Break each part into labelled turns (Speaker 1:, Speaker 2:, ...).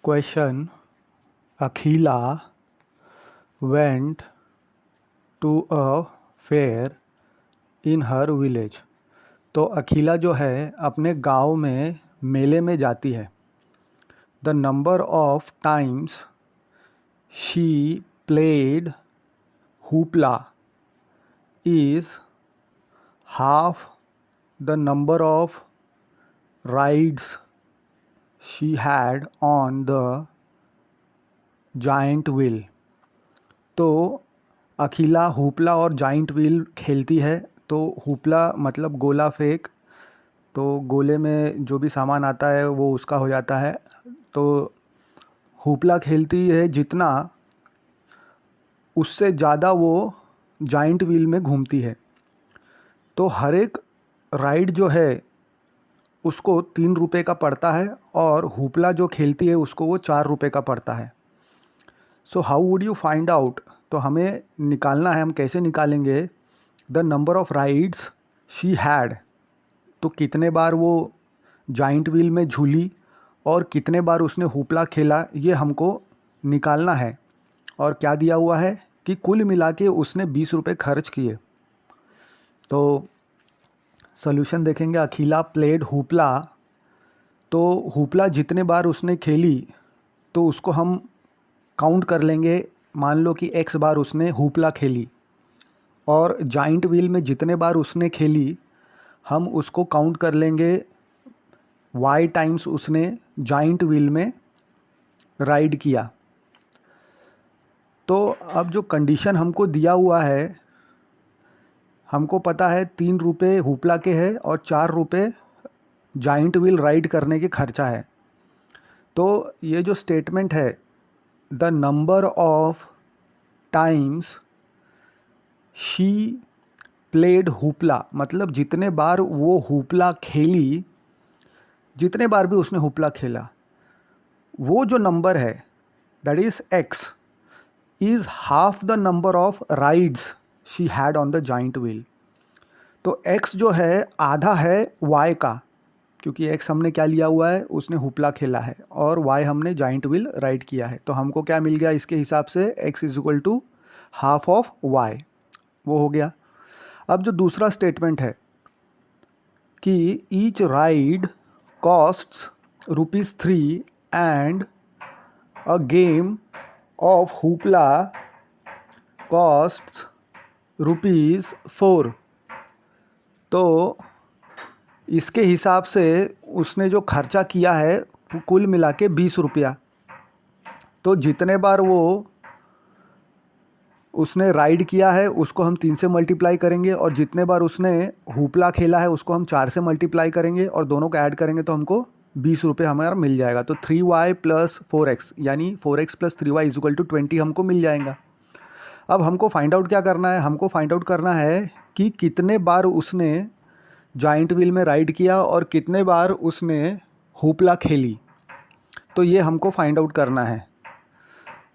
Speaker 1: Question. Akhila went to a fair in her village. तो अखिला जो है अपने गांव में मेले में जाती है. The number of times she played hoopla is half the number of rides she had on the giant wheel. तो अखिला हुपला और जाइंट व्हील खेलती है. तो हुपला मतलब गोला फेंक, तो गोले में जो भी सामान आता है वो उसका हो जाता है. तो हुपला खेलती है जितना, उससे ज़्यादा वो जाइंट व्हील में घूमती है. तो हर एक राइड जो है उसको 3 रुपये का पड़ता है और हुपला जो खेलती है उसको वो 4 रुपये का पड़ता है. So how would you find out? तो हमें निकालना है. हम कैसे निकालेंगे? The number of rides she had. तो कितने बार वो जाइंट व्हील में झूली और कितने बार उसने हुपला खेला, ये हमको निकालना है. और क्या दिया हुआ है कि कुल मिला के उसने 20 रुपये खर्च किए. तो सॉल्यूशन देखेंगे. अखिला प्लेड हुपला. तो हुपला जितने बार उसने खेली तो उसको हम काउंट कर लेंगे. मान लो कि x बार उसने हुपला खेली, और जाइंट व्हील में जितने बार उसने खेली हम उसको काउंट कर लेंगे y टाइम्स उसने जाइंट व्हील में राइड किया. तो अब जो कंडीशन हमको दिया हुआ है, हमको पता है 3 रुपये हुपला के है और 4 रुपये जाइंट व्हील राइड करने के खर्चा है. तो ये जो स्टेटमेंट है, the number of times she played hoopla, मतलब जितने बार वो हुपला खेली, जितने बार भी उसने हुपला खेला, वो जो नंबर है that is x is half the number of rides she had on the giant wheel. तो x जो है आधा है y का, क्योंकि x हमने क्या लिया हुआ है, उसने हुपला खेला है, और y हमने जाइंट व्हील राइड किया है. तो हमको क्या मिल गया इसके हिसाब से? x is equal to half of y. वो हो गया. अब जो दूसरा स्टेटमेंट है कि each ride costs ₹3 and a game of hoopla costs ₹4. तो इसके हिसाब से उसने जो खर्चा किया है कुल मिला के 20 रुपया. तो जितने बार वो उसने राइड किया है उसको हम 3 से मल्टीप्लाई करेंगे, और जितने बार उसने हुपला खेला है उसको हम 4 से मल्टीप्लाई करेंगे, और दोनों को ऐड करेंगे तो हमको 20 रुपये हमारा मिल जाएगा. तो 3y + 4x यानी 4x + 3y is equal to 20 हमको मिल जाएगा. अब हमको फाइंड आउट क्या करना है? हमको फाइंड आउट करना है कि कितने बार उसने जाइंट व्हील में राइड किया और कितने बार उसने हुपला खेली. तो ये हमको फाइंड आउट करना है.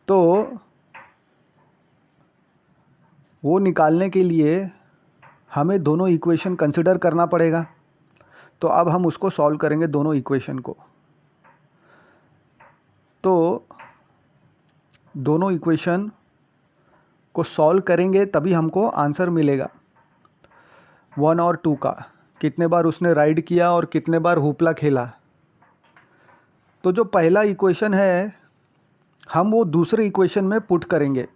Speaker 1: तो वो निकालने के लिए हमें दोनों इक्वेशन कंसिडर करना पड़ेगा. तो अब हम उसको सॉल्व करेंगे दोनों इक्वेशन को. तो दोनों इक्वेशन को सॉल्व करेंगे तभी हमको आंसर मिलेगा 1 और 2 का. कितने बार उसने राइड किया और कितने बार हुपला खेला. तो जो पहला इक्वेशन है हम वो दूसरे इक्वेशन में पुट करेंगे.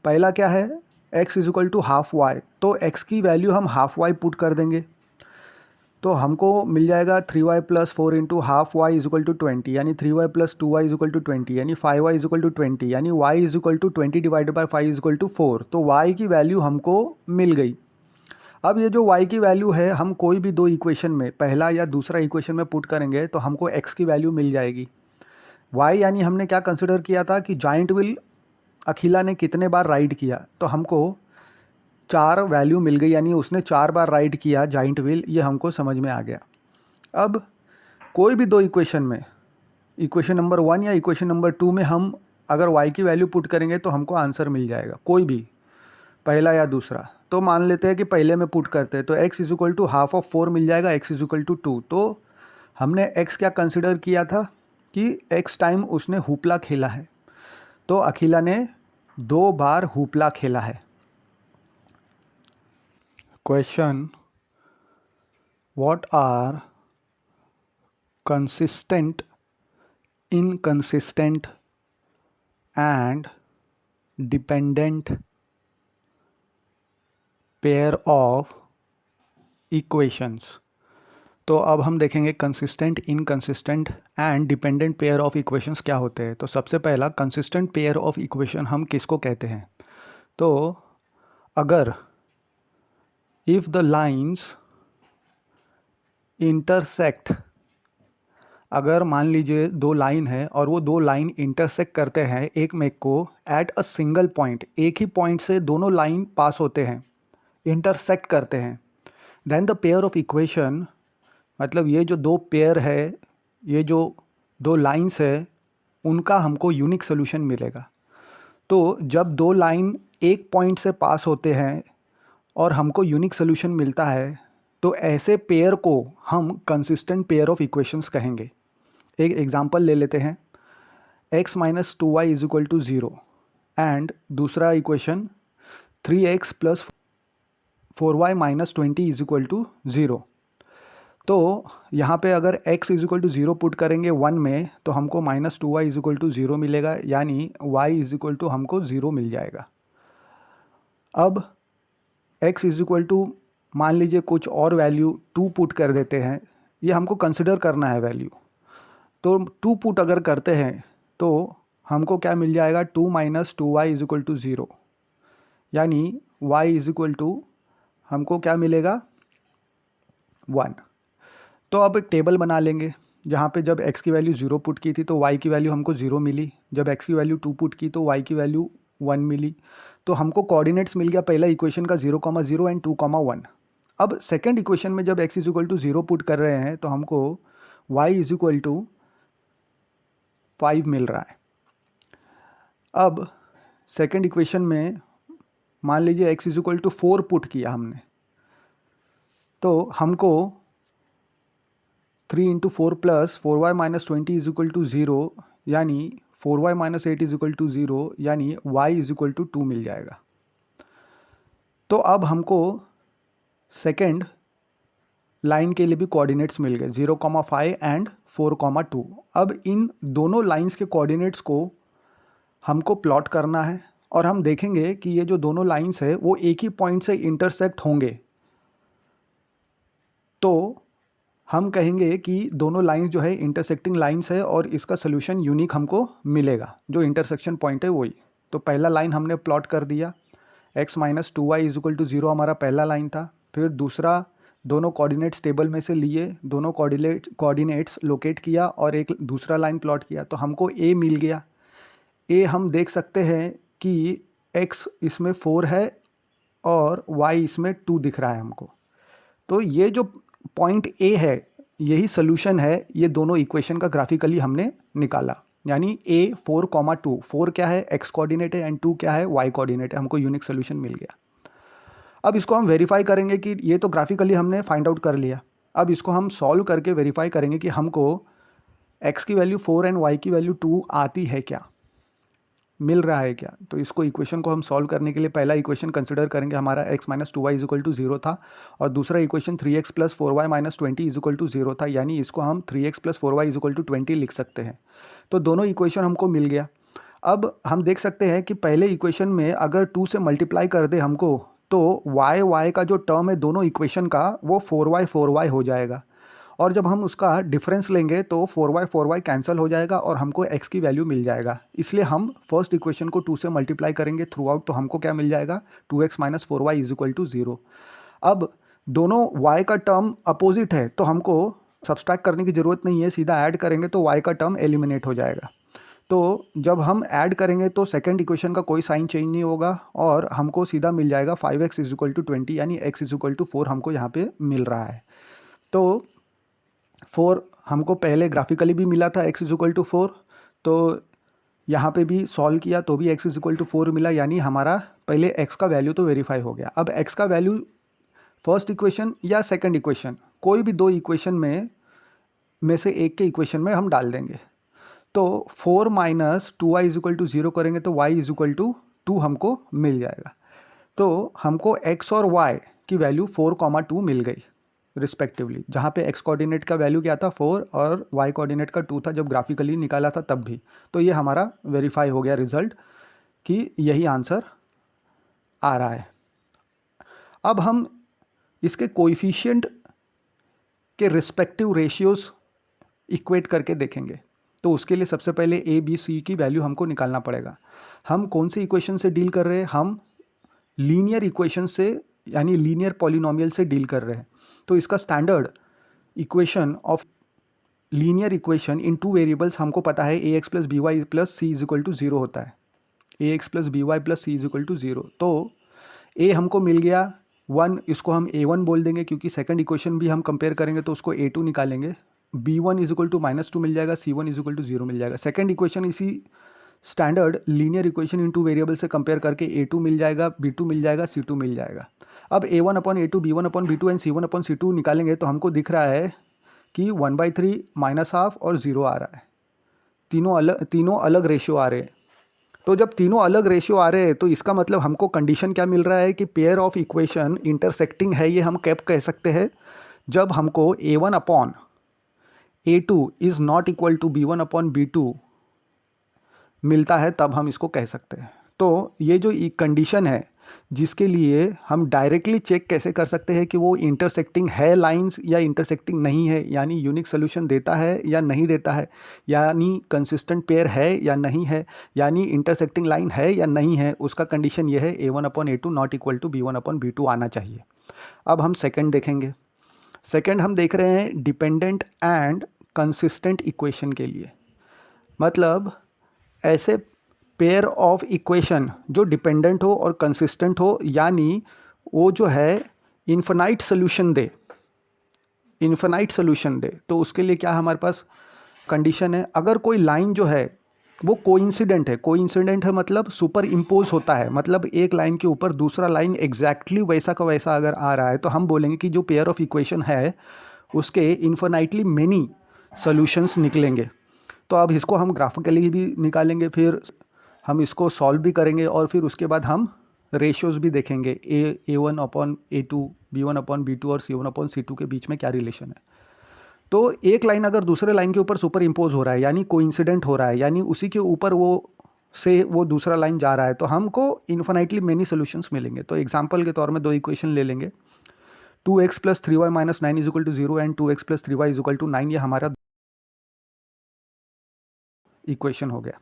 Speaker 1: पहला क्या है? x is equal to half y. तो x की वैल्यू हम हाफ वाई पुट कर देंगे. तो हमको मिल जाएगा 3y + 4 into half y is equal to 20, यानी 3y + 2y is equal to 20, यानी 5y इज इक्वल टू 20, यानी y is equal to 20 divided by 5 is equal to 4. तो y की वैल्यू हमको मिल गई. अब ये जो y की वैल्यू है हम कोई भी दो इक्वेशन में, पहला या दूसरा इक्वेशन में पुट करेंगे तो हमको x की वैल्यू मिल जाएगी. y यानी हमने क्या कंसिडर किया था कि जाइंट व्हील अखिला ने कितने बार राइड किया. तो हमको 4 वैल्यू मिल गई, यानी उसने 4 बार राइड किया जाइंट व्हील. ये हमको समझ में आ गया. अब कोई भी दो इक्वेशन में, इक्वेशन नंबर 1 या इक्वेशन नंबर 2 में हम अगर y की वैल्यू पुट करेंगे तो हमको आंसर मिल जाएगा, कोई भी, पहला या दूसरा. तो मान लेते हैं कि पहले में पुट करते हैं. तो x is equal to half of 4 मिल जाएगा, x इज इक्वल टू 2. तो हमने x क्या कंसिडर किया था? कि x टाइम उसने हुपला खेला है, तो अखिला ने 2 बार हुपला खेला है। Question, what are consistent, inconsistent and dependent pair of equations. तो अब हम देखेंगे consistent, inconsistent and dependent pair of equations क्या होते हैं। तो सबसे पहला कंसिस्टेंट पेयर ऑफ इक्वेशन हम किसको कहते हैं? तो अगर इफ़ द लाइंस इंटरसेक्ट, अगर मान लीजिए 2 लाइन है और वो 2 लाइन इंटरसेक्ट करते हैं एक में को एट अ सिंगल पॉइंट, एक ही पॉइंट से दोनों लाइन पास होते हैं, इंटरसेक्ट करते हैं, then the pair of equation, मतलब ये जो 2 पेयर है, ये जो 2 लाइंस है, उनका हमको यूनिक सोल्यूशन मिलेगा। तो जब 2 लाइन एक पॉइंट से पास होते हैं और हमको यूनिक सोल्यूशन मिलता है, तो ऐसे पेयर को हम कंसिस्टेंट पेयर ऑफ इक्वेशंस कहेंगे। एक एग्जांपल ले लेते हैं, x minus 2y is equal to 0 and दूसरा equation 3x plus 4y minus 20 is equal to 0। तो यहाँ पे अगर x is equal to 0 put करेंगे 1 में, तो हमको minus 2y is equal to 0 मिलेगा, यानी y इज इक्वल टू हमको 0 मिल जाएगा। अब x इज इक्वल टू मान लीजिए कुछ और वैल्यू 2 पुट कर देते हैं, ये हमको कंसिडर करना है वैल्यू। तो 2 पुट अगर करते हैं तो हमको क्या मिल जाएगा, 2 minus 2y is equal to 0, यानी y इज इक्वल टू हमको क्या मिलेगा, 1। तो अब एक टेबल बना लेंगे जहाँ पे जब x की वैल्यू 0 पुट की थी तो y की वैल्यू हमको 0 मिली, जब x की वैल्यू 2 पुट की तो y की वैल्यू 1 मिली। तो हमको कोऑर्डिनेट्स मिल गया पहला इक्वेशन का 0,0 एंड 2,1। अब सेकेंड इक्वेशन में जब x is equal to 0 put कर रहे हैं तो हमको y इज इक्वल टू 5 मिल रहा है। अब सेकेंड इक्वेशन में मान लीजिए x is equal to 4 put किया हमने, तो हमको 3 into 4 plus 4y minus 20 is equal to 0, यानी 4y minus 8 is equal to 0, यानी y इज इक्वल टू 2 मिल जाएगा। तो अब हमको सेकेंड लाइन के लिए भी कोऑर्डिनेट्स मिल गए 0,5 एंड 4,2। अब इन दोनों लाइंस के कोऑर्डिनेट्स को हमको प्लॉट करना है और हम देखेंगे कि ये जो दोनों लाइंस है वो एक ही पॉइंट से इंटरसेक्ट होंगे। तो हम कहेंगे कि दोनों लाइंस जो है इंटरसेक्टिंग लाइंस है और इसका सोल्यूशन यूनिक हमको मिलेगा, जो इंटरसेक्शन पॉइंट है वही। तो पहला लाइन हमने प्लॉट कर दिया, x minus 2y is equal to 0 हमारा पहला लाइन था। फिर दूसरा, दोनों कोऑर्डिनेट्स टेबल में से लिए, दोनों कोऑर्डिनेट्स लोकेट किया और एक दूसरा लाइन प्लॉट किया, तो हमको a मिल गया। a हम देख सकते हैं कि x इसमें 4 है और y इसमें 2 दिख रहा है हमको। तो ये जो पॉइंट a है यही सोल्यूशन है, ये दोनों इक्वेशन का ग्राफिकली हमने निकाला, यानी a 4,2, 4 क्या है, x कोऑर्डिनेट है एंड 2 क्या है, y कोऑर्डिनेट है, हमको यूनिक सोल्यूशन मिल गया। अब इसको हम वेरीफाई करेंगे कि ये तो ग्राफिकली हमने फाइंड आउट कर लिया, अब इसको हम सॉल्व करके वेरीफाई करेंगे कि हमको x की वैल्यू 4 एंड y की वैल्यू 2 आती है क्या, मिल रहा है क्या। तो इसको इक्वेशन को हम सॉल्व करने के लिए पहला इक्वेशन कंसिडर करेंगे, हमारा x minus 2y is equal to 0 था और दूसरा equation 3x plus 4y minus 20 is equal to 0 था, यानी इसको हम 3x plus 4y is equal to 20 लिख सकते हैं। तो दोनों इक्वेशन हमको मिल गया। अब हम देख सकते हैं कि पहले इक्वेशन में अगर 2 से मल्टीप्लाई कर दे हमको, तो y का जो टर्म है दोनों इक्वेशन का वो 4y हो जाएगा, और जब हम उसका डिफरेंस लेंगे तो 4y कैंसिल हो जाएगा और हमको x की वैल्यू मिल जाएगा। इसलिए हम फर्स्ट इक्वेशन को 2 से मल्टीप्लाई करेंगे थ्रू आउट, तो हमको क्या मिल जाएगा, 2x minus 4y is equal to 0। अब दोनों y का टर्म अपोजिट है तो हमको सब्सट्रैक्ट करने की ज़रूरत नहीं है, सीधा ऐड करेंगे तो y का टर्म एलिमिनेट हो जाएगा। तो जब हम ऐड करेंगे तो सेकंड इक्वेशन का कोई साइन चेंज नहीं होगा और हमको सीधा मिल जाएगा 5x इज इक्वल टू 20, यानी x इज इक्वल टू 4 हमको यहाँ पे मिल रहा है। तो 4 हमको पहले ग्राफिकली भी मिला था, x इज इक्वल टू 4, तो यहाँ पे भी सॉल्व किया तो भी x इज इक्वल टू 4 मिला, यानी हमारा पहले x का वैल्यू तो वेरीफाई हो गया। अब x का वैल्यू फर्स्ट इक्वेशन या सेकंड इक्वेशन, कोई भी 2 इक्वेशन में से एक के इक्वेशन में हम डाल देंगे। तो 4 minus 2y is equal to 0 करेंगे तो y इज इक्वल टू 2 हमको मिल जाएगा। तो हमको x और y की वैल्यू 4, 2 मिल गई रिस्पेक्टिवली, जहाँ पे x कोऑर्डिनेट का वैल्यू क्या था 4 और y कोऑर्डिनेट का 2 था जब ग्राफिकली निकाला था तब भी। तो ये हमारा वेरीफाई हो गया रिजल्ट कि यही आंसर आ रहा है। अब हम इसके कोएफिशिएंट के रिस्पेक्टिव रेशियोज इक्वेट करके देखेंगे। तो उसके लिए सबसे पहले a b c की वैल्यू हमको निकालना पड़ेगा। हम कौन सी इक्वेशन से डील कर रहे हैं? हम लीनियर इक्वेशन से यानी लीनियर पॉलिनोमियल से डील कर रहे हैं। तो इसका standard equation of linear equation in two variables हमको पता है ax plus B Y plus c is equal to 0 होता है। ax plus B Y plus c is equal to 0। तो a हमको मिल गया 1, इसको हम a1 बोल देंगे क्योंकि सेकंड इक्वेशन भी हम कंपेयर करेंगे तो उसको a2 निकालेंगे। b1 इज इक्वल टू -2 मिल जाएगा, c1 इज इक्वल टू 0 मिल जाएगा। सेकंड इक्वेशन इसी standard linear equation in two variable से कंपेयर करके a2 मिल जाएगा, b2 मिल जाएगा, c2 मिल जाएगा। अब a1 upon a2, b1 upon b2 and c1 upon c2 निकालेंगे तो हमको दिख रहा है कि 1/3 -½ और 0 आ रहा है। तीनों अलग रेशियो आ रहे हैं। तो जब तीनों अलग रेशियो आ रहे हैं तो इसका मतलब हमको कंडीशन क्या मिल रहा है कि पेयर ऑफ इक्वेशन इंटरसेक्टिंग है। ये हम कैप कह सकते हैं जब हमको a1 upon a2 is not equal to b1 upon b2 मिलता है, तब हम इसको कह सकते हैं। तो ये जो कंडीशन है जिसके लिए हम डायरेक्टली चेक कैसे कर सकते हैं कि वो इंटरसेक्टिंग है लाइंस या इंटरसेक्टिंग नहीं है, यानी यूनिक सोल्यूशन देता है या नहीं देता है, यानी कंसिस्टेंट पेयर है या नहीं है, यानी इंटरसेक्टिंग लाइन है या नहीं है, उसका कंडीशन ये है a1 upon a2 not equal to b1 upon b2 आना चाहिए। अब हम सेकेंड देखेंगे। सेकेंड हम देख रहे हैं डिपेंडेंट एंड कंसिस्टेंट इक्वेशन के लिए, मतलब ऐसे पेयर ऑफ इक्वेशन जो डिपेंडेंट हो और कंसिस्टेंट हो, यानी वो जो है इन्फिनाइट सोल्यूशन दे, इन्फिनाइट सोल्यूशन दे। तो उसके लिए क्या हमारे पास कंडीशन है? अगर कोई लाइन जो है वो कोइंसिडेंट है, कोइंसिडेंट है मतलब सुपर इम्पोज होता है, मतलब एक लाइन के ऊपर दूसरा लाइन एग्जैक्टली वैसा का वैसा अगर आ रहा है तो हम बोलेंगे कि जो पेयर ऑफ इक्वेशन है उसके इन्फिनाइटली मेनी सॉल्यूशंस निकलेंगे। तो अब इसको हम ग्राफिकली भी निकालेंगे, फिर हम इसको सॉल्व भी करेंगे और फिर उसके बाद हम रेशियोज़ भी देखेंगे a1 upon a2, b1 upon b2 और c1 अपॉन c2 के बीच में क्या रिलेशन है। तो एक लाइन अगर दूसरे लाइन के ऊपर सुपर इम्पोज हो रहा है यानी कोइंसिडेंट हो रहा है, यानी उसी के ऊपर वो दूसरा लाइन जा रहा है, तो हमको इन्फिनाइटली मेनी सोल्यूशंस मिलेंगे। तो एग्जांपल के तौर में दो इक्वेशन ले लेंगे, 2x plus 3y minus 9 is equal to 0 and 2x plus 3y is equal to 9। ये हमारा इक्वेशन हो गया।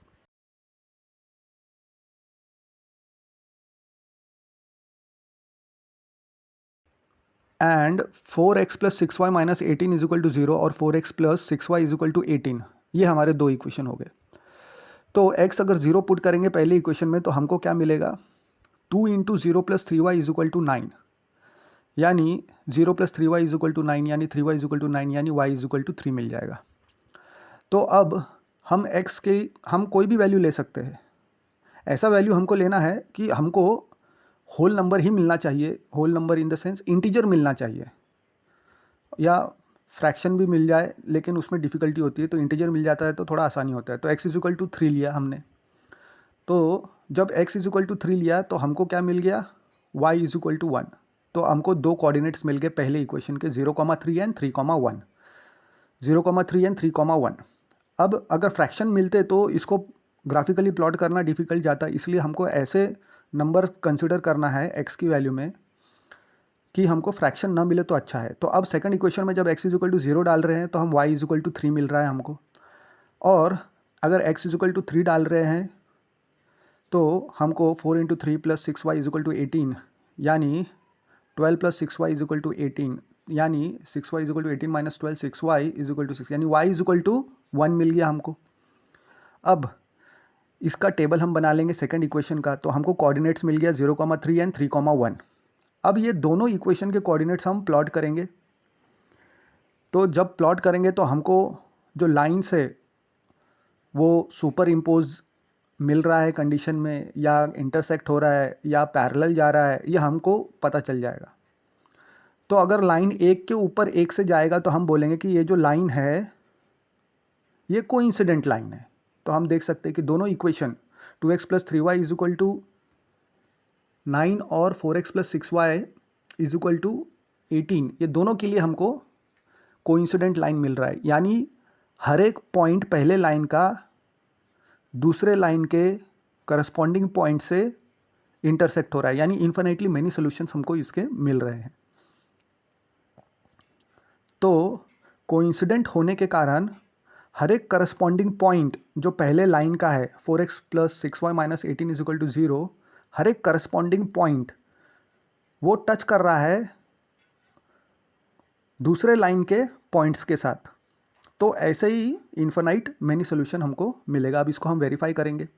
Speaker 1: And 4x plus 6y minus 18 is equal to 0 और 4x plus 6y is equal to 18, ये हमारे दो इक्वेशन हो गए। तो x अगर 0 पुट करेंगे पहले इक्वेशन में तो हमको क्या मिलेगा? 2 into 0 plus 3y is equal to 9, यानी 0 plus 3y is equal to 9, यानी 3y इज इक्वल टू 9, यानी y इज इक्वल टू 3 मिल जाएगा। तो अब हम x के हम कोई भी वैल्यू ले सकते हैं। ऐसा वैल्यू हमको लेना है कि हमको होल नंबर ही मिलना चाहिए, whole number in the sense integer मिलना चाहिए, या फ्रैक्शन भी मिल जाए लेकिन उसमें डिफ़िकल्टी होती है, तो इंटीजर मिल जाता है तो थोड़ा आसानी होता है। तो x इज इक्वल टू 3 लिया हमने, तो जब x इज इक्वल टू 3 लिया तो हमको क्या मिल गया? y is equal to 1। तो हमको दो कोऑर्डिनेट्स मिल गए पहले इक्वेशन के, 0,3 एंड 3,1, 0,3 एंड 3,1। अब अगर फ्रैक्शन मिलते तो इसको ग्राफिकली प्लॉट करना डिफ़िकल्ट जाता, इसलिए हमको ऐसे नंबर कंसिडर करना है x की वैल्यू में कि हमको फ्रैक्शन ना मिले तो अच्छा है। तो अब सेकंड इक्वेशन में जब x इज इक्वल टू 0 डाल रहे हैं तो हम y इज इक्वल टू 3 मिल रहा है हमको, और अगर x इज इक्वल टू 3 डाल रहे हैं तो हमको 4 into 3 plus 6y is equal to 18, यानी 12 plus 6y is equal to 18, यानी 6y is equal to 18 minus 12, 6y is equal to 6, यानी y इज इक्वल टू 1 मिल गया हमको। अब इसका टेबल हम बना लेंगे सेकंड इक्वेशन का, तो हमको कोऑर्डिनेट्स मिल गया 0,3 एंड 3,1। अब ये दोनों इक्वेशन के कोऑर्डिनेट्स हम प्लॉट करेंगे। तो जब प्लॉट करेंगे तो हमको जो लाइन्स है वो सुपर इम्पोज मिल रहा है कंडीशन में, या इंटरसेक्ट हो रहा है, या पैरेलल जा रहा है, ये हमको पता चल जाएगा। तो अगर लाइन एक के ऊपर एक से जाएगा तो हम बोलेंगे कि ये जो लाइन है ये कोइंसिडेंट लाइन है, तो हम देख सकते हैं कि दोनों equation 2x plus 3y is equal to 9 और 4x plus 6y is equal to 18, ये दोनों के लिए हमको कोइंसिडेंट लाइन मिल रहा है। यानी हर एक पॉइंट पहले लाइन का दूसरे लाइन के करस्पॉन्डिंग पॉइंट से इंटरसेक्ट हो रहा है, यानी इन्फिनिटली मेनी सॉल्यूशंस हमको इसके मिल रहे हैं। तो कोइंसिडेंट होने के कारण हर एक करस्पॉन्डिंग पॉइंट जो पहले लाइन का है 4x plus 6y minus 18 is equal to 0, हर एक करस्पॉन्डिंग पॉइंट वो टच कर रहा है दूसरे लाइन के पॉइंट्स के साथ। तो ऐसे ही इन्फिनाइट मेनी सोल्यूशन हमको मिलेगा। अब इसको हम वेरीफाई करेंगे।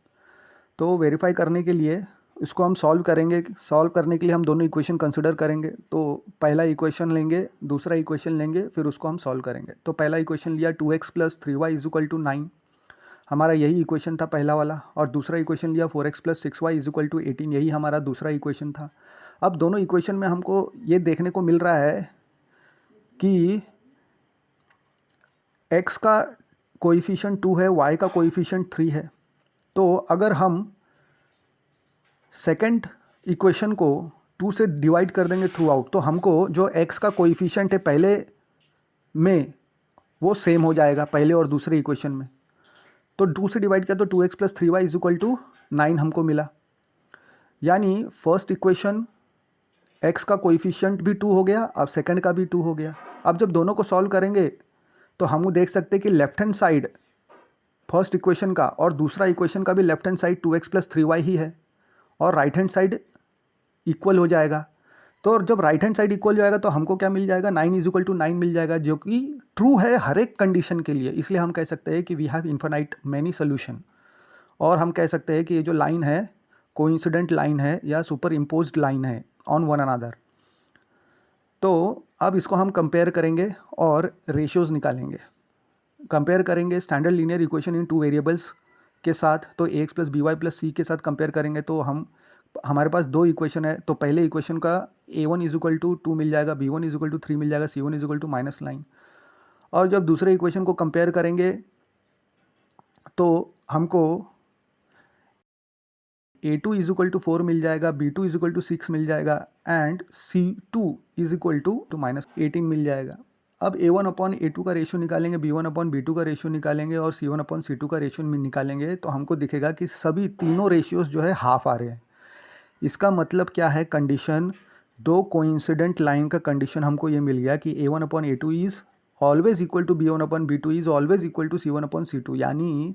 Speaker 1: तो वेरीफाई करने के लिए इसको हम सॉल्व करेंगे। सॉल्व करने के लिए हम दोनों इक्वेशन कंसिडर करेंगे। तो पहला इक्वेशन लेंगे, दूसरा इक्वेशन लेंगे, फिर उसको हम सॉल्व करेंगे। तो पहला इक्वेशन लिया 2x plus 3y is equal to 9, हमारा यही इक्वेशन था पहला वाला। और दूसरा इक्वेशन लिया 4x plus 6y is equal to 18, यही हमारा दूसरा इक्वेशन था। अब दोनों इक्वेशन में हमको ये देखने को मिल रहा है कि x का कोएफिशिएंट 2 है, y का कोएफिशिएंट 3 है। तो अगर हम सेकंड इक्वेशन को 2 से डिवाइड कर देंगे थ्रू आउट, तो हमको जो x का कोएफिशिएंट है पहले में वो सेम हो जाएगा पहले और दूसरे इक्वेशन में। तो 2 से डिवाइड किया तो 2x plus 3y is equal to 9 हमको मिला। यानी फर्स्ट इक्वेशन x का कोएफिशिएंट भी 2 हो गया, अब सेकंड का भी 2 हो गया। अब जब दोनों को सॉल्व करेंगे तो हम देख सकते हैं कि left hand side first equation का और दूसरा इक्वेशन का भी left hand side 2x plus 3y ही है, और राइट हैंड साइड इक्वल हो जाएगा। तो जब राइट हैंड साइड इक्वल हो जाएगा तो हमको क्या मिल जाएगा, 9 इज इक्वल टू 9 मिल जाएगा, जो कि ट्रू है हर एक कंडीशन के लिए। इसलिए हम कह सकते हैं कि we have infinite many solution. और हम कह सकते हैं कि ये जो लाइन है कोइंसिडेंट लाइन है या सुपर इम्पोज्ड लाइन है ऑन वन अनदर। तो अब इसको हम कंपेयर करेंगे और रेशियोज़ निकालेंगे। कंपेयर करेंगे standard linear equation in 2 variables के साथ। तो ax plus B Y plus C के साथ कंपेयर करेंगे तो हमारे पास 2 इक्वेशन है। तो पहले इक्वेशन का a1 इज इक्वल टू 2 मिल जाएगा, b1 इज इक्वल टू 3 मिल जाएगा, c1 इज इक्वल टू -9। और जब दूसरे इक्वेशन को कंपेयर करेंगे तो हमको a2 इज इक्वल टू 4 मिल जाएगा, b2 इज इक्वल टू 6 मिल जाएगा and c2 is equal to -18 मिल जाएगा। अब a1 अपॉन a2 का रेशियो निकालेंगे, b1 अपॉन b2 का रेशियो निकालेंगे और c1 अपॉन c2 का रेशियो निकालेंगे तो हमको दिखेगा कि सभी तीनों रेशियोज़ जो है हाफ आ रहे हैं। इसका मतलब क्या है, कंडीशन दो कोइंसिडेंट लाइन का कंडीशन हमको ये मिल गया कि a1 upon a2 is always equal to b1 upon b2 is always equal to c1 upon c2। यानी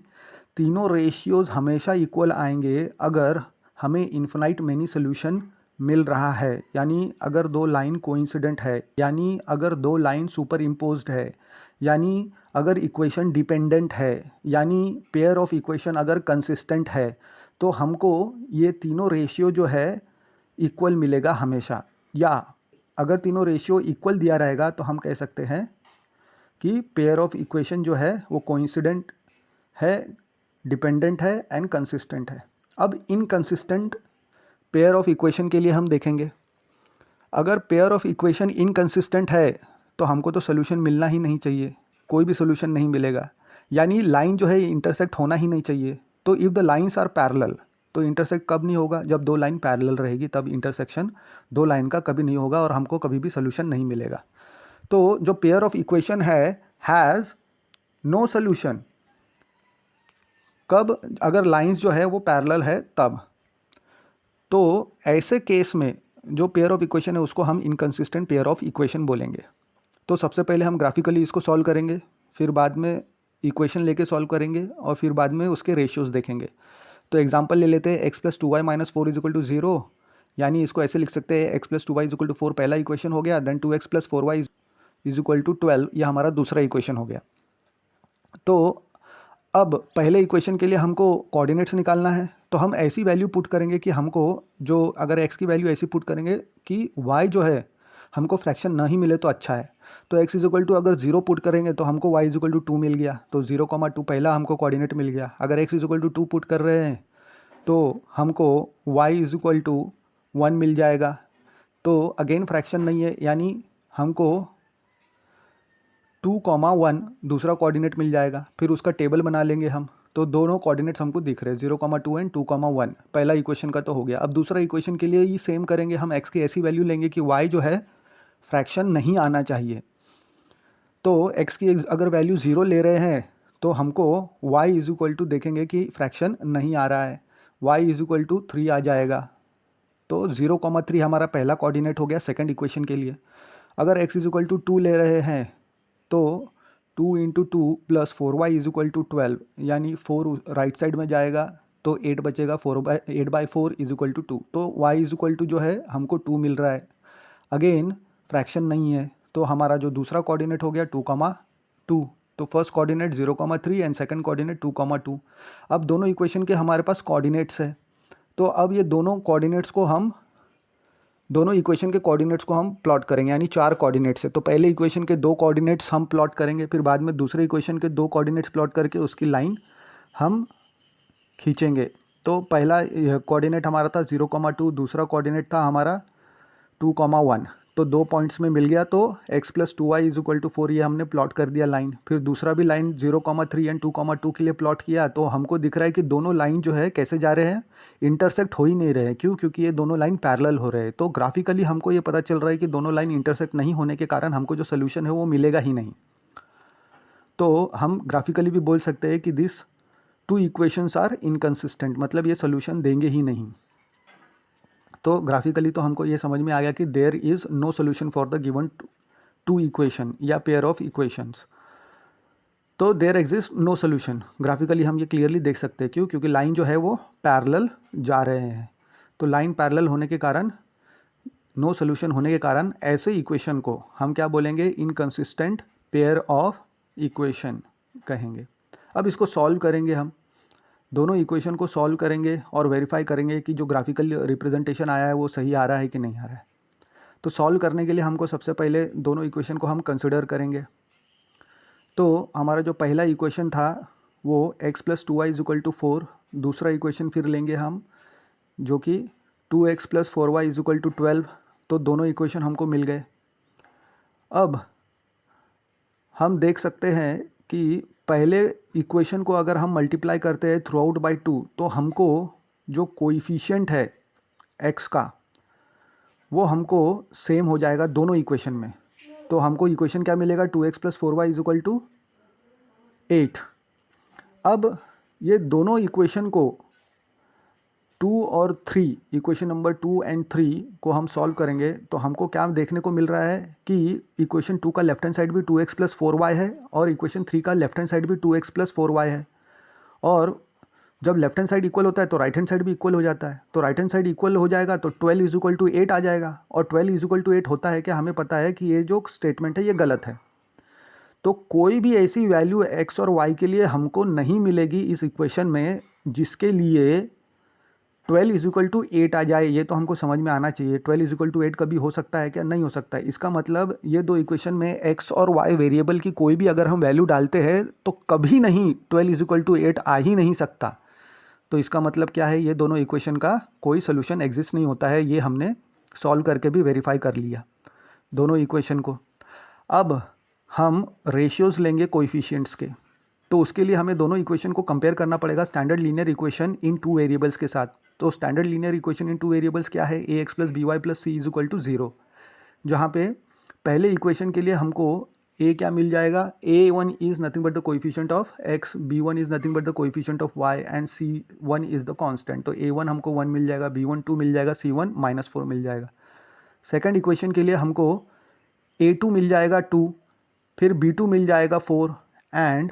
Speaker 1: तीनों रेशियोज़ हमेशा इक्वल आएंगे अगर हमें इन्फिनाइट मेनी सोल्यूशन मिल रहा है। यानी अगर दो लाइन कोइंसिडेंट है, यानी अगर दो लाइन सुपर इम्पोज्ड है, यानी अगर इक्वेशन डिपेंडेंट है, यानी पेयर ऑफ इक्वेशन अगर कंसिस्टेंट है, तो हमको ये तीनों रेशियो जो है इक्वल मिलेगा हमेशा। या अगर तीनों रेशियो इक्वल दिया रहेगा तो हम कह सकते हैं कि पेयर ऑफ इक्वेशन जो है वो कोइंसिडेंट है, डिपेंडेंट है एंड कंसिस्टेंट है। अब इनकंसिस्टेंट पेयर ऑफ इक्वेशन के लिए हम देखेंगे। अगर पेयर ऑफ इक्वेशन इनकंसिस्टेंट है तो हमको तो सोल्यूशन मिलना ही नहीं चाहिए, कोई भी सोल्यूशन नहीं मिलेगा। यानी लाइन जो है इंटरसेक्ट होना ही नहीं चाहिए। तो if the lines are parallel, तो इंटरसेक्ट कब नहीं होगा, जब दो लाइन पैरेलल रहेगी तब इंटरसेक्शन दो लाइन का कभी नहीं होगा और हमको कभी भी सोल्यूशन नहीं मिलेगा। तो जो पेयर ऑफ इक्वेशन है हैज़ नो सोल्यूशन कब, अगर लाइंस जो है वो पैरेलल है तब। तो ऐसे केस में जो पेयर ऑफ इक्वेशन है उसको हम इनकंसिस्टेंट पेयर ऑफ इक्वेशन बोलेंगे। तो सबसे पहले हम ग्राफिकली इसको सॉल्व करेंगे, फिर बाद में इक्वेशन लेके सॉल्व करेंगे और फिर बाद में उसके रेशियोज़ देखेंगे। तो एग्जांपल ले लेते हैं x plus 2y minus 4 is equal to 0। यानी इसको ऐसे लिख सकते हैं x plus 2y is equal to 4 पहला इक्वेशन हो गया, then 2x plus 4y is equal to 12, यह हमारा दूसरा इक्वेशन हो गया। तो अब पहले इक्वेशन के लिए हमको कोऑर्डिनेट्स निकालना है। तो हम ऐसी वैल्यू पुट करेंगे कि हमको जो अगर x की वैल्यू ऐसी पुट करेंगे कि y जो है हमको फ्रैक्शन ना ही मिले तो अच्छा है। तो x इज इक्वल टू अगर 0 पुट करेंगे तो हमको y इज इक्वल टू 2 मिल गया, तो 0,2 पहला हमको कोऑर्डिनेट मिल गया। अगर x is equal to 2 put कर रहे हैं तो हमको y इज इक्वल टू 1 मिल जाएगा। तो अगेन फ्रैक्शन नहीं है, यानी हमको 2,1 दूसरा कोऑर्डिनेट मिल जाएगा। फिर उसका टेबल बना लेंगे हम। तो दोनों कोऑर्डिनेट्स हमको दिख रहे हैं 0,2 एंड 2,1। पहला इक्वेशन का तो हो गया। अब दूसरा इक्वेशन के लिए ये सेम करेंगे, हम x की ऐसी वैल्यू लेंगे कि y जो है फ्रैक्शन नहीं आना चाहिए। तो x की अगर वैल्यू 0 ले रहे हैं तो हमको y इज इक्वल टू देखेंगे कि फ्रैक्शन नहीं आ रहा है, y इज इक्वल टू 3 आ जाएगा। तो 0,3 हमारा पहला कोऑर्डिनेट हो गया सेकंड इक्वेशन के लिए। अगर x इज इक्वल टू 2 ले रहे हैं तो 2 into 2 plus 4y is equal to 12, यानी 4 राइट साइड में जाएगा तो 8 बचेगा, 8/4 इज इक्वल टू 2। तो y इज इक्वल टू जो है हमको 2 मिल रहा है। अगेन फ्रैक्शन नहीं है, तो हमारा जो दूसरा कोऑर्डिनेट हो गया 2,2। तो first coordinate 0,3 and second coordinate 2,2। अब दोनों इक्वेशन के हमारे पास कोऑर्डिनेट्स है, तो अब ये दोनों इक्वेशन के कोऑर्डिनेट्स को हम प्लॉट करेंगे, यानी 4 कोऑर्डिनेट्स है। तो पहले इक्वेशन के 2 कोऑर्डिनेट्स हम प्लॉट करेंगे, फिर बाद में दूसरे इक्वेशन के 2 कोऑर्डिनेट्स प्लॉट करके उसकी लाइन हम खींचेंगे। तो पहला कोऑर्डिनेट हमारा था 0,2, दूसरा कोऑर्डिनेट था हमारा 2,1। तो 2 पॉइंट्स में मिल गया, तो x plus 2y is equal to 4 ये हमने प्लॉट कर दिया लाइन। फिर दूसरा भी लाइन 0,3 एंड 2,2 के लिए प्लॉट किया, तो हमको दिख रहा है कि दोनों लाइन जो है कैसे जा रहे हैं, इंटरसेक्ट हो ही नहीं रहे हैं। क्यों? क्योंकि ये दोनों लाइन पैरेलल हो रहे हैं। तो ग्राफिकली हमको ये पता चल रहा है कि दोनों लाइन इंटरसेक्ट नहीं होने के कारण हमको जो सोल्यूशन है वो मिलेगा ही नहीं। तो हम ग्राफिकली भी बोल सकते हैं कि दिस 2 इक्वेशंस आर इनकंसिस्टेंट, मतलब ये सोल्यूशन देंगे ही नहीं। तो ग्राफिकली तो हमको ये समझ में आ गया कि there is no solution for the given 2 equation या पेयर ऑफ इक्वेशंस। तो there exist no solution, graphically हम ये क्लियरली देख सकते हैं। क्यों? क्योंकि लाइन जो है वो पैरेलल जा रहे हैं। तो लाइन पैरेलल होने के कारण, नो सोल्यूशन होने के कारण ऐसे इक्वेशन को हम क्या बोलेंगे? इनकंसिस्टेंट पेयर ऑफ इक्वेशन कहेंगे। अब इसको सॉल्व करेंगे, हम दोनों इक्वेशन को सॉल्व करेंगे और वेरीफाई करेंगे कि जो ग्राफिकल रिप्रेजेंटेशन आया है वो सही आ रहा है कि नहीं आ रहा है। तो सॉल्व करने के लिए हमको सबसे पहले दोनों इक्वेशन को हम कंसिडर करेंगे। तो हमारा जो पहला इक्वेशन था वो x plus 2y is equal to 4, दूसरा इक्वेशन फिर लेंगे हम जो कि 2x plus 4y is equal to 12। तो दोनों इक्वेशन हमको मिल गए। अब हम देख सकते हैं कि पहले इक्वेशन को अगर हम मल्टीप्लाई करते हैं थ्रू आउट बाई 2, तो हमको जो कोइफिशिएंट है x का वो हमको सेम हो जाएगा दोनों इक्वेशन में। तो हमको इक्वेशन क्या मिलेगा? 2x plus 4y is equal to 8। अब ये दोनों इक्वेशन को 2 और 3, इक्वेशन नंबर 2 एंड 3 को हम सॉल्व करेंगे, तो हमको क्या देखने को मिल रहा है कि इक्वेशन 2 का लेफ्ट हैंड साइड भी 2x प्लस 4y है और इक्वेशन 3 का लेफ्ट हैंड साइड भी 2x प्लस 4y है। और जब लेफ्ट हैंड साइड इक्वल होता है तो राइट हैंड साइड भी इक्वल हो जाता है। तो राइट हैंड साइड इक्वल हो जाएगा तो 12 इज इक्वल टू 8 आ जाएगा। और 12 इज इक्वल टू 8 होता है कि हमें पता है कि ये जो स्टेटमेंट है ये गलत है। तो कोई भी ऐसी वैल्यू x और y के लिए हमको नहीं मिलेगी इस इक्वेशन में जिसके लिए 12 इज इक्वल टू 8 आ जाए। ये तो हमको समझ में आना चाहिए। 12 इज इक्वल टू 8 कभी हो सकता है क्या? नहीं हो सकता है। इसका मतलब ये दो इक्वेशन में x और y वेरिएबल की कोई भी अगर हम वैल्यू डालते हैं तो कभी नहीं 12 इज इक्वल टू 8 आ ही नहीं सकता। तो इसका मतलब क्या है? ये दोनों इक्वेशन का कोई सोल्यूशन एग्जिस्ट नहीं होता है। ये हमने सॉल्व करके भी वेरीफाई कर लिया दोनों इक्वेशन को। अब हम रेशियोज़ लेंगे कोएफिशिएंट्स के, तो उसके लिए हमें दोनों इक्वेशन को कंपेयर करना पड़ेगा standard linear equation in 2 variables के साथ। तो standard linear equation in 2 variables क्या है? ax plus B Y plus c is equal to 0, जहाँ पे पहले इक्वेशन के लिए हमको a क्या मिल जाएगा? a1 is nothing but the coefficient of x, b1 is nothing but the coefficient of y and c1 is the constant. तो a1 हमको 1 मिल जाएगा, b1 2 मिल जाएगा, c1 -4 मिल जाएगा। सेकंड इक्वेशन के लिए हमको a2 मिल जाएगा 2, फिर b2 मिल जाएगा 4 एंड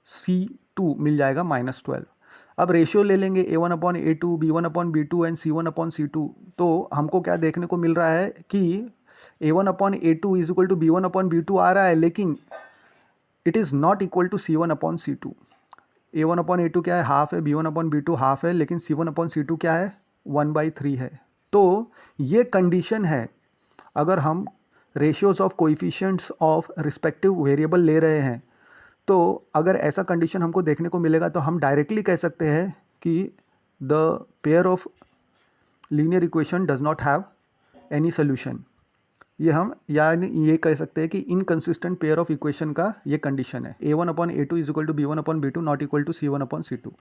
Speaker 1: c2 मिल जाएगा -12। अब रेशियो ले लेंगे a1 upon a2, b1 upon b2 and c1 upon c2। तो हमको क्या देखने को मिल रहा है कि a1 upon a2 is equal to b1 upon b2 आ रहा है, लेकिन it is not equal to c1 upon c2। a1 upon a2 क्या है? हाफ है, b1 अपॉन b2 हाफ है, लेकिन c1 अपॉन c2 क्या है? 1/3 है। तो ये कंडीशन है अगर हम ratios of coefficients of respective variable ले रहे हैं। तो अगर ऐसा कंडीशन हमको देखने को मिलेगा तो हम डायरेक्टली कह सकते हैं कि the pair of linear equation does not have any solution, ये हम यानी ये कह सकते हैं कि इनकंसिस्टेंट पेयर ऑफ इक्वेशन का ये कंडीशन है A1/A2 is equal to B1/B2 not equal to C1/C2।